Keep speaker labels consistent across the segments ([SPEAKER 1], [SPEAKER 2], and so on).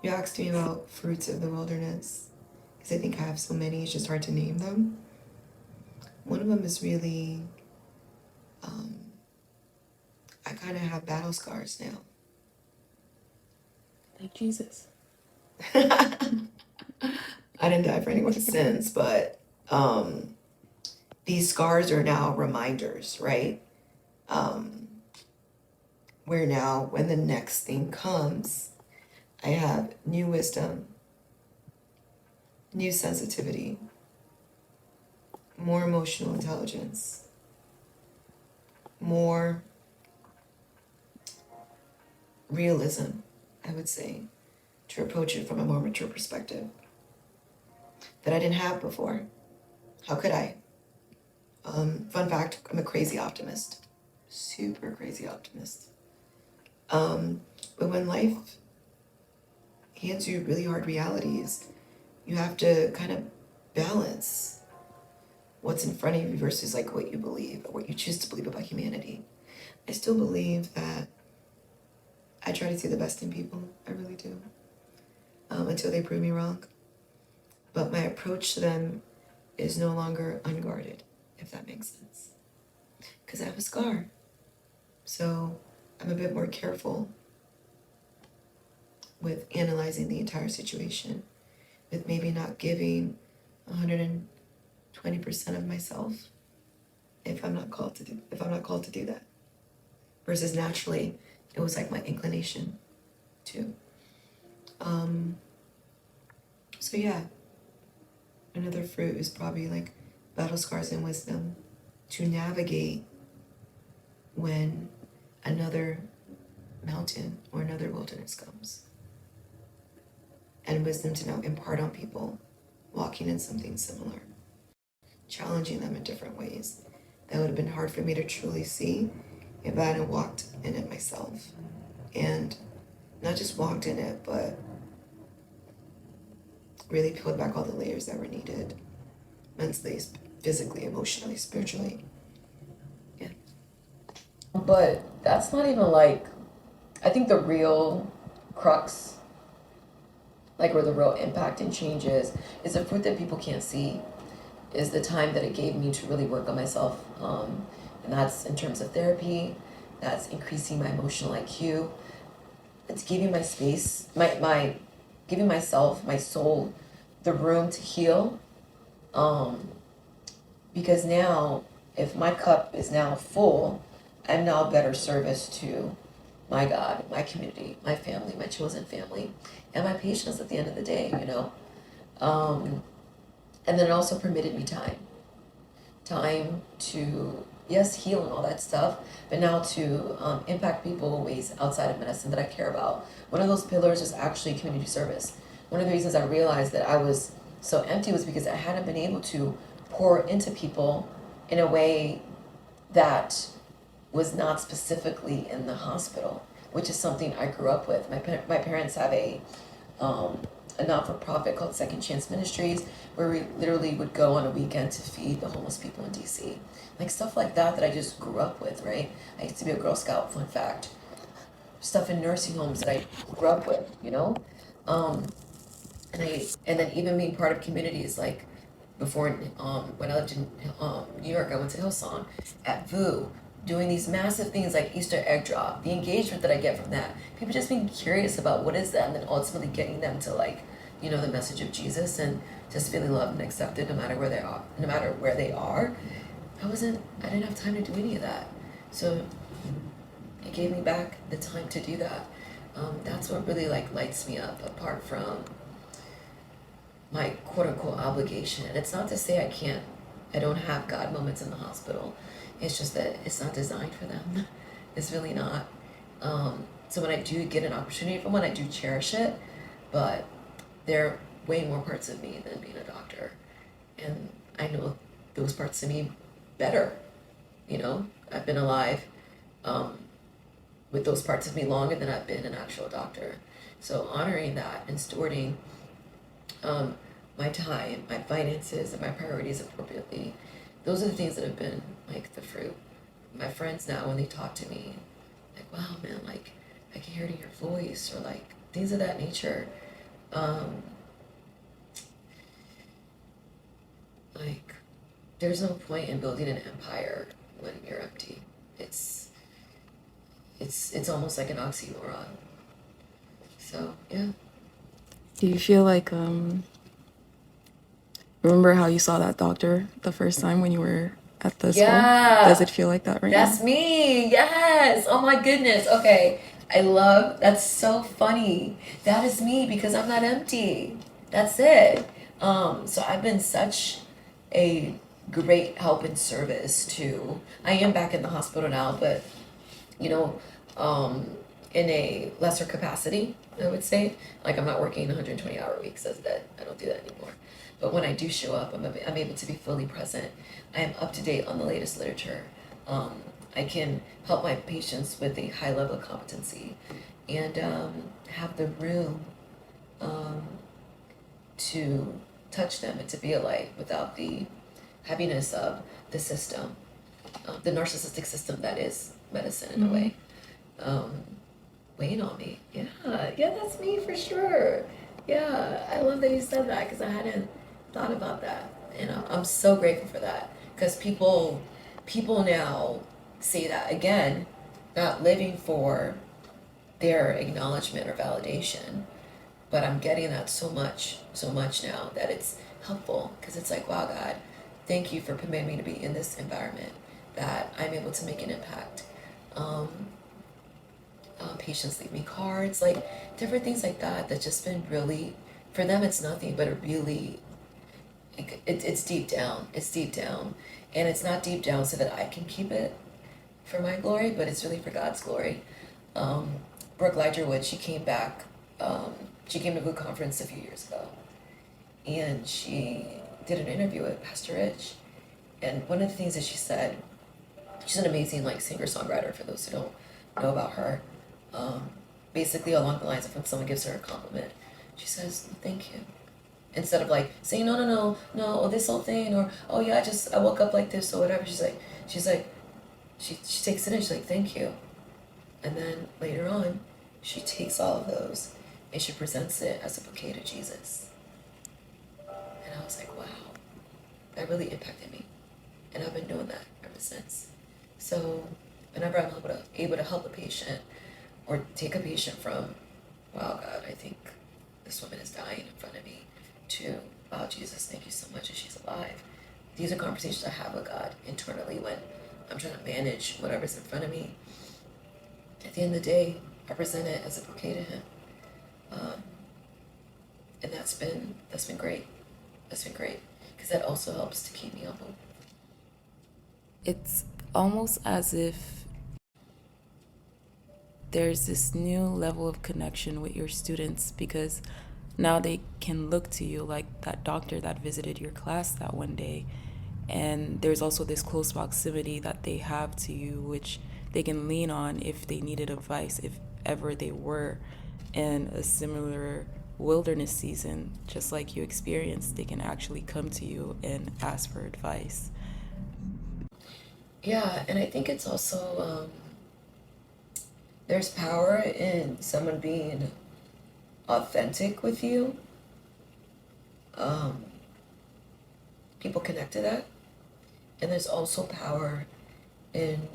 [SPEAKER 1] You asked me about fruits of the wilderness, because I think I have so many, it's just hard to name them. One of them is really, um, I kind of have battle scars now.
[SPEAKER 2] Like Jesus.
[SPEAKER 1] I didn't die for anyone's sins, but these scars are now reminders, right? Um, where now, when the next thing comes, I have new wisdom, new sensitivity, more emotional intelligence, more realism, I would say, to approach it from a more mature perspective that I didn't have before. How could I? Fun fact, I'm a crazy optimist, super crazy optimist. But when life hands you really hard realities, you have to kind of balance what's in front of you versus like what you believe or what you choose to believe about humanity. I still believe that I try to see the best in people. I really do. Until they prove me wrong. But my approach to them is no longer unguarded, if that makes sense. Because I have a scar. So I'm a bit more careful with analyzing the entire situation, with maybe not giving 120% of myself if I'm not called to do that. Versus naturally, it was like my inclination to. Um, so yeah, another fruit is probably like battle scars and wisdom to navigate when another mountain or another wilderness comes. And wisdom to now impart on people walking in something similar, challenging them in different ways. That would have been hard for me to truly see if I hadn't walked in it myself. And not just walked in it, but really peeled back all the layers that were needed mentally, physically, emotionally, spiritually. Yeah.
[SPEAKER 2] But that's not even like, I think the real crux, like where the real impact and change is the fruit that people can't see, is the time that it gave me to really work on myself. And that's in terms of therapy, that's increasing my emotional IQ, it's giving my space, my giving myself, my soul, the room to heal. Um, because now, if my cup is now full, I'm now better service to my God, my community, my family, my chosen family, and my patients at the end of the day, you know. Um, and then it also permitted me time to, yes, heal and all that stuff, but now to impact people in ways outside of medicine that I care about. One of those pillars is actually community service. One of the reasons I realized that I was so empty was because I hadn't been able to pour into people in a way that was not specifically in the hospital, which is something I grew up with. My parents have um, a not-for-profit called Second Chance Ministries, where we literally would go on a weekend to feed the homeless people in DC. Like stuff like that I just grew up with, right? I used to be a Girl Scout, fun fact. Stuff in nursing homes that I grew up with, you know? Um, and then even being part of communities like before, when I lived in New York, I went to Hillsong at VU, doing these massive things like Easter egg drop, the engagement that I get from that, people just being curious about what is that, and then ultimately getting them to like, you know, the message of Jesus and just feeling loved and accepted no matter where they are, no matter where they are. I didn't have time to do any of that, so it gave me back the time to do that. That's what really like lights me up, apart from my quote unquote obligation. And it's not to say I don't have God moments in the hospital. It's just that it's not designed for them. It's really not. So when I do get an opportunity for one, I do cherish it, but there are way more parts of me than being a doctor. And I know those parts of me better. You know, I've been alive um, with those parts of me longer than I've been an actual doctor. So honoring that and stewarding um, my time, my finances, and my priorities appropriately. Those are the things that have been like the fruit. My friends now, when they talk to me, like, wow, man, like, I can hear it in your voice, or like things of that nature. Um, like, there's no point in building an empire when you're empty. It's it's almost like an oxymoron. So yeah.
[SPEAKER 3] Do you feel like remember how you saw that doctor the first time when you were at the school? Does
[SPEAKER 2] Yeah,
[SPEAKER 3] it feel like that right
[SPEAKER 2] that's
[SPEAKER 3] now?
[SPEAKER 2] me. Yes. Oh my goodness. Okay. I love that's so funny. That is me because I'm not empty. That's it. So I've been such a great help and service to I am back in the hospital now, but you know, um, in a lesser capacity, I would say. Like I'm not working 120-hour weeks as that. I don't do that anymore. But when I do show up, I'm able to be fully present. I am up to date on the latest literature. Um, I can help my patients with a high level of competency and have the room um, to touch them and to be a light without the heaviness of the system, the narcissistic system that is medicine in a way, um, weighing on me. Yeah, yeah, that's me for sure. Yeah, I love that you said that because I hadn't thought about that. You know, I'm so grateful for that because people now see that again, not living for their acknowledgement or validation, but I'm getting that so much now that it's helpful because it's like, wow, God, thank you for permitting me to be in this environment that I'm able to make an impact. Um, patients leave me cards, like different things like that. That's just been really, for them, it's nothing, but it really, it's deep down. It's deep down, and it's not deep down so that I can keep it for my glory, but it's really for God's glory. Um, Brooke Ligerwood, she came back. She came to a good conference a few years ago, and she did an interview with Pastor Rich. And one of the things that she said, she's an amazing like singer songwriter. For those who don't know about her, um, basically along the lines of when someone gives her a compliment, she says thank you instead of like saying no, or this whole thing, or oh yeah, I woke up like this or whatever. She's like she takes it in. She's like thank you, and then later on, she takes all of those and she presents it as a bouquet to Jesus. And I was like, wow, that really impacted me. And I've been doing that ever since. So whenever I'm able to help a patient or take a patient from, wow, God, I think this woman is dying in front of me, to, wow, Jesus, thank you so much that she's alive. These are conversations I have with God internally when I'm trying to manage whatever's in front of me. At the end of the day, I present it as a bouquet to Him. Um, and that's been great. That's been great because that also helps to keep me humble.
[SPEAKER 3] It's almost as if there's this new level of connection with your students because now they can look to you like that doctor that visited your class that one day. And there's also this close proximity that they have to you, which they can lean on if they needed advice, if ever they were in a similar wilderness season, just like you experienced. They can actually come to you and ask for advice.
[SPEAKER 2] Yeah, and I think it's also there's power in someone being authentic with you. Um, People connect to that, and there's also power in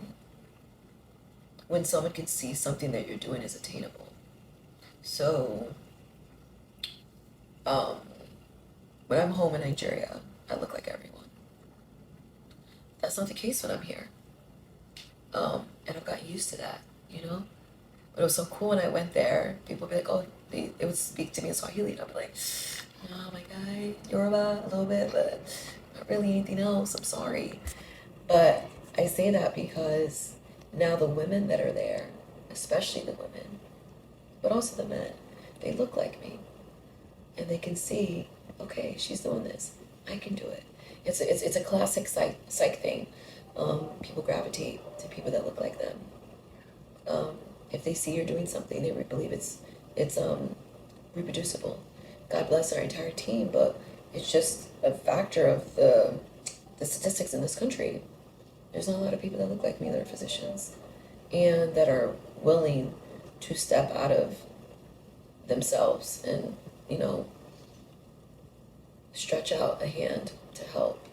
[SPEAKER 2] when someone can see something that you're doing is attainable. So, um, when I'm home in Nigeria, I look like everyone. That's not the case when I'm here. And I've gotten used to that, you know? But it was so cool when I went there. People would be like, oh, they would speak to me in Swahili, and I'd be like, oh my God, Yoruba, a little bit, but not really anything else. I'm sorry. But I say that because now the women that are there, especially the women, but also the men, they look like me. And they can see, okay, she's doing this. I can do it. It's a classic psych thing. People gravitate to people that look like them. If they see you're doing something, they believe it's reproducible. God bless our entire team, but it's just a factor of the statistics in this country. There's not a lot of people that look like me that are physicians and that are willing to step out of themselves and you know, stretch out a hand to help.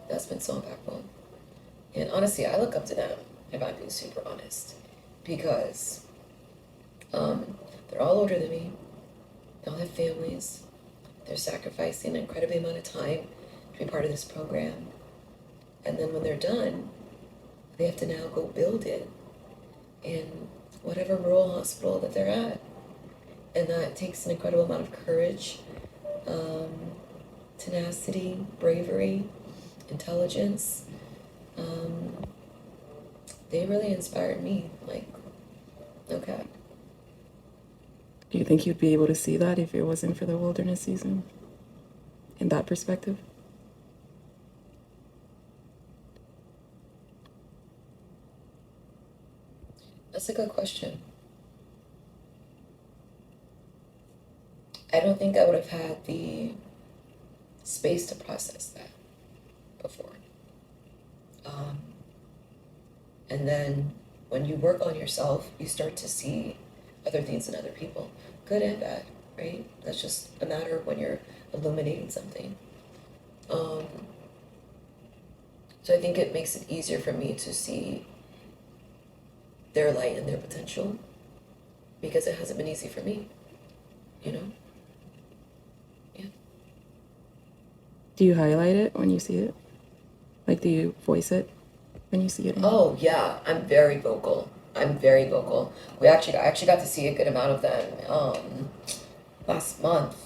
[SPEAKER 2] That's been so impactful. And honestly, I look up to them, if I'm being super honest, because they're all older than me, they all have families, they're sacrificing an incredible amount of time to be part of this program. And then when they're done, they have to now go build it in whatever rural hospital that they're at. And that takes an incredible amount of courage, tenacity, bravery, intelligence. They really inspired me. Like, okay.
[SPEAKER 3] Do you think you'd be able to see that if it wasn't for the wilderness season? In that perspective?
[SPEAKER 2] That's a good question. I don't think I would have had the space to process that before. And then when you work on yourself, you start to see other things in other people, good and bad, right? That's just a matter of when you're illuminating something. So I think it makes it easier for me to see their light and their potential because it hasn't been easy for me, you know? Yeah.
[SPEAKER 3] Do you highlight it when you see it? Like, do you voice it when you see it?
[SPEAKER 2] Oh yeah, I'm very vocal. I'm very vocal. I actually got to see a good amount of them last month.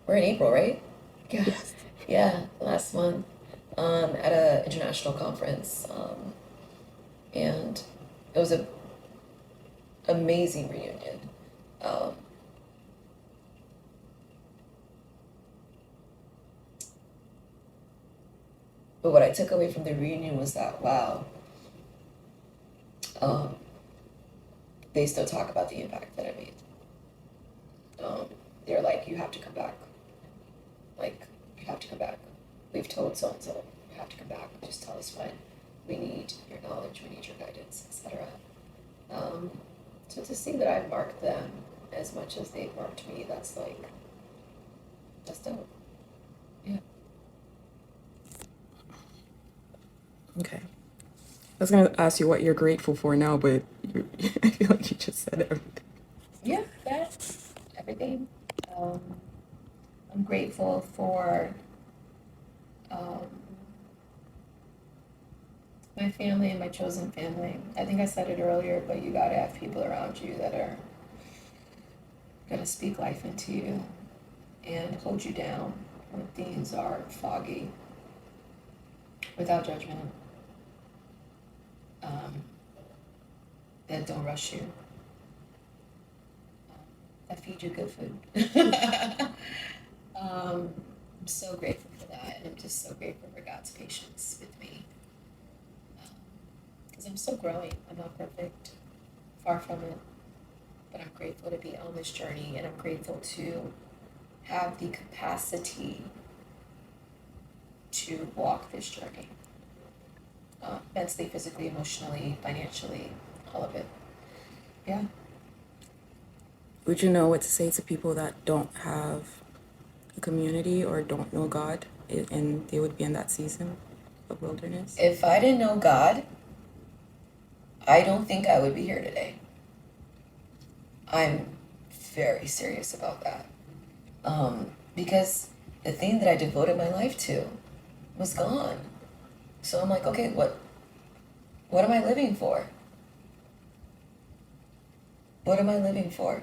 [SPEAKER 2] We're in April, right? Yeah.
[SPEAKER 3] Yes.
[SPEAKER 2] Yeah, last month at a international conference. And it was a amazing reunion. Um, but what I took away from the reunion was that wow, um, they still talk about the impact that I made. They're like, you have to come back. Like, you have to come back. We've told so and so, you have to come back. Just tell us when. We need your knowledge, we need your guidance, etc. So to see that I've marked them as much as they've marked me, that's dope. Yeah.
[SPEAKER 3] Okay. I was gonna ask you what you're grateful for now, but I feel like you just said everything.
[SPEAKER 2] Yeah, that's everything. Um, I'm grateful for um, my family and my chosen family. I think I said it earlier, but you gotta have people around you that are gonna speak life into you and hold you down when things are foggy without judgment. Um, that don't rush you. That feed you good food. I'm so grateful for that, and I'm just so grateful for God's patience with me. Because I'm still growing. I'm not perfect, far from it. But I'm grateful to be on this journey, and I'm grateful to have the capacity to walk this journey. Mentally, physically, emotionally, financially, all of it. Yeah.
[SPEAKER 3] Would you know what to say to people that don't have a community or don't know God, and they would be in that season of wilderness?
[SPEAKER 2] If I didn't know God, I don't think I would be here today. I'm very serious about that. Because the thing that I devoted my life to was gone. So I'm like, okay, what am I living for? What am I living for?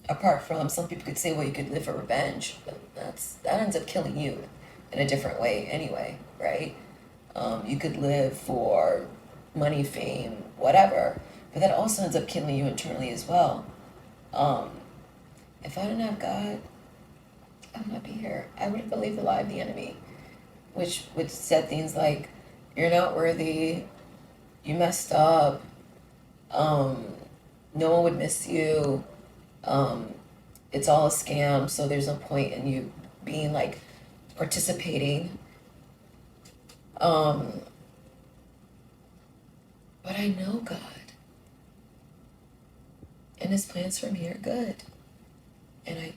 [SPEAKER 2] Apart from some people could say, well, you could live for revenge, but that ends up killing you in a different way anyway, right? You could live for money, fame, whatever, but that also ends up killing you internally as well. If I didn't have God, I would not be here. I would have believed the lie of the enemy, which said things like, "You're not worthy. You messed up. No one would miss you. It's all a scam. So there's no point in you being like participating." But I know God, and His plans for me are good, and I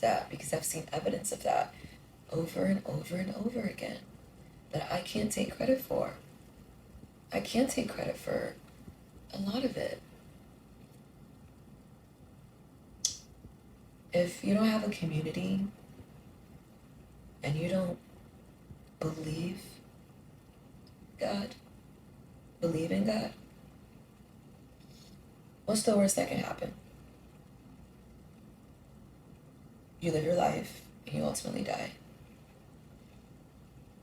[SPEAKER 2] that because I've seen evidence of that over and over and over again that I can't take credit for. I can't take credit for a lot of it. If you don't have a community and you don't believe in God, what's the worst that can happen? You live your life and you ultimately die.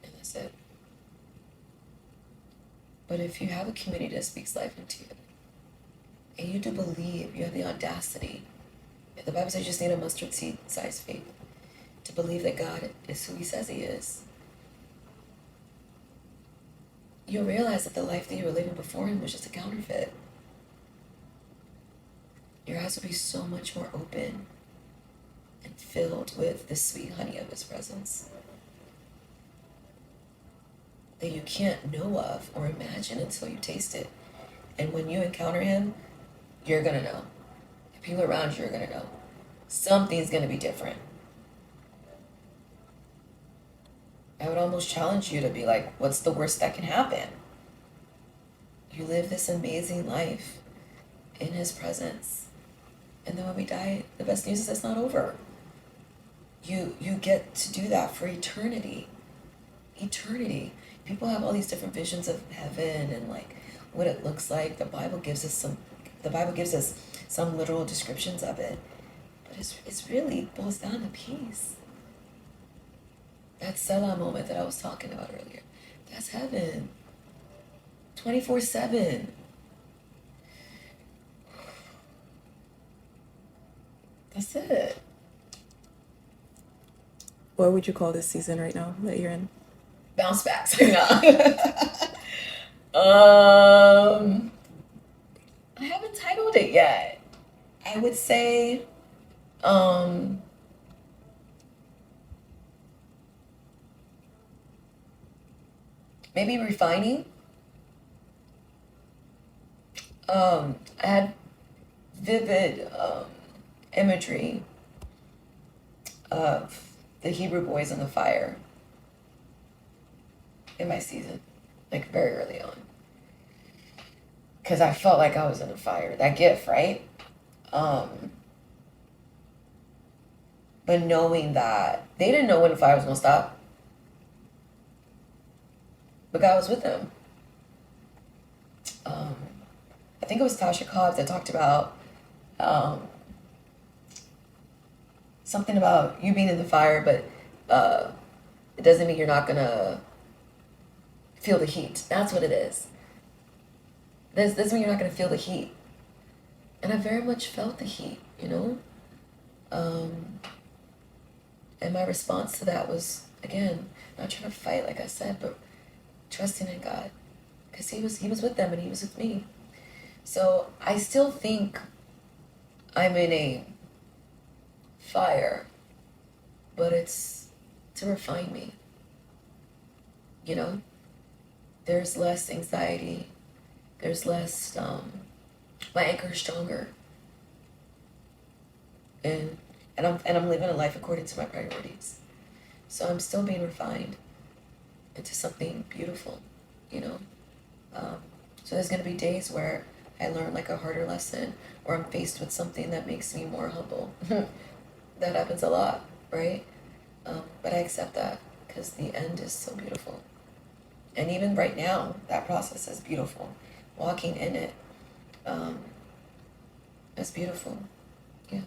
[SPEAKER 2] And that's it. But if you have a community that speaks life into you, and you do believe, you have the audacity, the Bible says you just need a mustard seed size faith to believe that God is who he says he is, you'll realize that the life that you were living before him was just a counterfeit. Your eyes will be so much more open and filled with the sweet honey of his presence that you can't know of or imagine until you taste it. And when you encounter him, you're gonna know. The people around you are gonna know. Something's gonna be different. I would almost challenge you to be like, what's the worst that can happen? You live this amazing life in his presence. And then when we die, the best news is it's not over. You get to do that for eternity. Eternity. People have all these different visions of heaven and like what it looks like. The Bible gives us some literal descriptions of it. But it's really boils down to peace. That Selah moment that I was talking about earlier, that's heaven. 24/7. That's it.
[SPEAKER 3] What would you call this season right now that you're in?
[SPEAKER 2] Bounce backs. I haven't titled it yet. I would say, maybe refining. I had vivid imagery of the Hebrew boys in the fire in my season, like very early on. Because I felt like I was in a fire. That gift, right? But knowing that they didn't know when the fire was going to stop. But God was with them. I think it was Tasha Cobbs that talked about something about you being in the fire, but it doesn't mean you're not going to feel the heat. That's what it is. This doesn't mean you're not going to feel the heat. And I very much felt the heat, you know? And my response to that was, again, not trying to fight, like I said, but trusting in God. Because he was with them and he was with me. So I still think I'm in a fire, but it's to refine me. You know? There's less anxiety. There's less, my anchor is stronger. And I'm living a life according to my priorities. So I'm still being refined into something beautiful, you know? So there's going to be days where I learn like a harder lesson, or I'm faced with something that makes me more humble. That happens a lot, right? But I accept that because the end is so beautiful. And even right now, that process is beautiful. Walking in it is beautiful. Yeah.